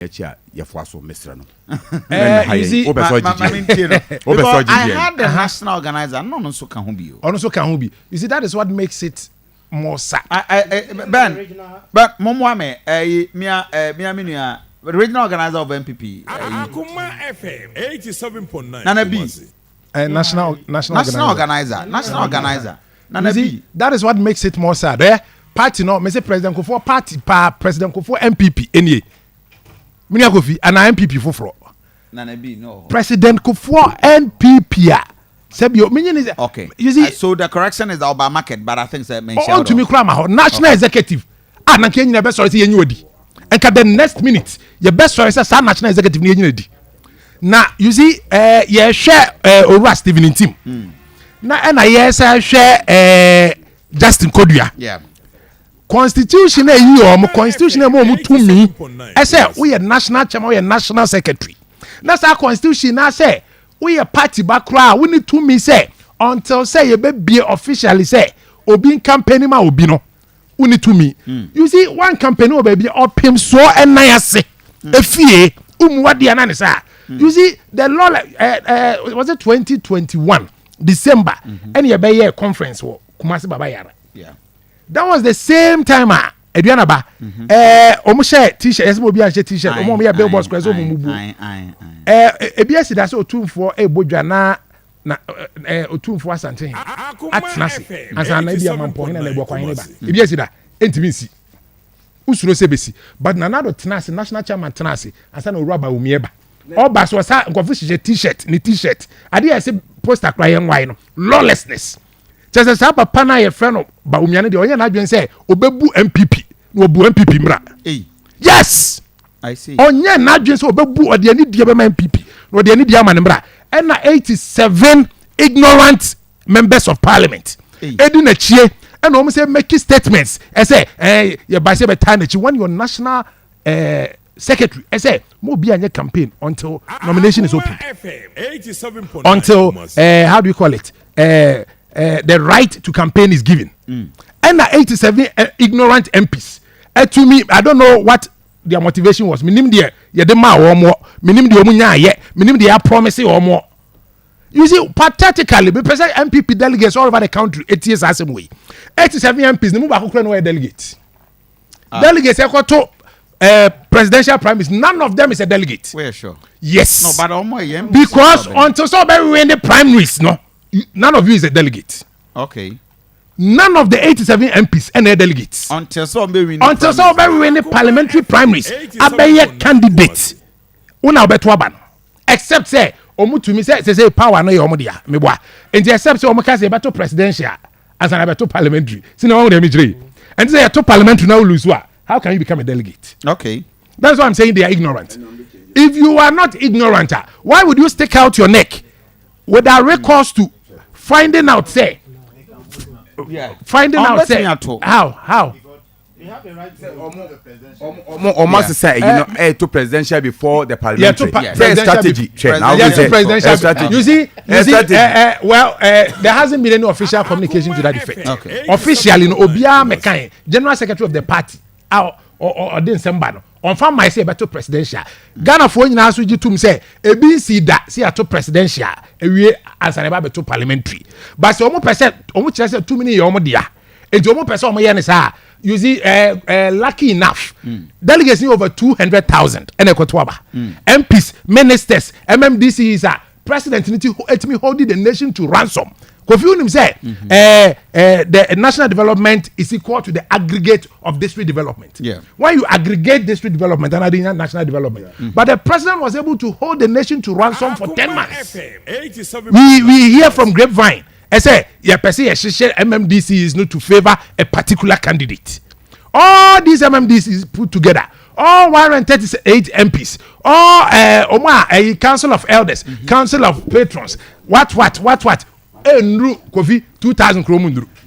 Yafuaso Mr. No. You see, I had the national organizer, no, so can be. Also can be. You see, that is what makes it more sad. Ben, but Momwame, Mia, regional organizer of NPP. Akuma FM 87.9. Nana B. National organizer. Nana B. That is what makes it more sad. Party no, Mr. President Kufo party President Kufo MPP any. Minia Kofi and MPP for Nana B no. President Kufo MPP. Sebio meaning is okay. You see, so the correction is the Oba market, but I think that mentioned. On to me krama national executive. Na kenyi na best sorry say yenyu odi. And the next minute your best sorry say national executive ni yenyu odi. Na you see ye share Owura Stephen in team. Na na ye share Justin Kodua. Yeah. Constitution constitution to me. I say we are national chairman, we are national secretary. That's our constitution. I say we are party background. We need to me say until say you be officially say obi campaign ma obi no. We need to me. You see one campaign will be up him so and nice. Efie umwadi anani sa. You see the law was it 2021 December and you be a conference wo Kumasi Baba Yara. Yeah. That was the same time Eduana ba omo share t-shirt esmo bi a share t-shirt omo me billboards kwa so mubu ebiasi da so otumfo ebodwa na otumfo asante atnase asana bia mampo na ebo kwan ne ba ebiasi da entimi nsi usuro sebesi but nanado tnase national chairman tnase asana Dr Bawumia ba oba so sa nkofo share t-shirt ni t-shirt ade ya se poster kra yen wai no lawlessness. Just as papa na your friend Bawumia de onye na adwen say obebu MPP no obu MPP mra. Yes, I see. Onye na adwen say obebu ode ani die be MPP no ode ani die ma ne mra. And na 87 ignorant members of parliament. Edu na chie and o say make statements. I say you ba say be time na when your national secretary say mo bi anya campaign until nomination is open. Until how do you call it? The right to campaign is given. And 87 ignorant MPs. To me, I don't know what their motivation was. Minim dia ye de ma or more. Minim dia omunya ye. Minim dia promising or more. You see, pathetically, the present MPP delegates all over the country, 8 years as same way. 87 MPs, the move back where delegates. Delegates equal to presidential primaries. None of them is a delegate. We're sure. Yes. No, but because until somebody win the primaries, no. None of you is a delegate. Okay. None of the 87 MPs and their delegates. Until somebody win the parliamentary primaries, a candidate. Una beto ban. Except say, omu to me say power no yomodia. Me boy. And except say omu ka say beto presidential as an beto parliamentary. Sino omu dem jre. And say to parliamentary now lose wa. How can you become a delegate? Okay. That's why I'm saying they are ignorant. If you are not ignorant, why would you stick out your neck with a recourse to finding out say how you have the right to almost say you know to presidential before the parliament strategy you see well there hasn't been any official communication to that effect. Okay. Officially no obia mekan general secretary of the party or den sembano on farm my say beto presidential Ghana for nyina so gitum say ebinsi da say ato presidential ewie ansaneba beto parliamentary but say omo percent omo kire say 2 million ye omo dia enti omo percent omo ye ne sa you see lucky enough delegates over 200,000 and ekoto aba MPs ministers MMDCs president need to holding the nation to ransom. Kofi say the national development is equal to the aggregate of district development. Yeah. When you aggregate district development and adding national development, but the president was able to hold the nation to ransom for 10 months. We hear from grapevine. I say, MMDC is not to favor a particular candidate. All these MMDCs put together, all 138 MPs, all a council of elders, council of patrons, what. Enru Kofi 2,000 kromundru.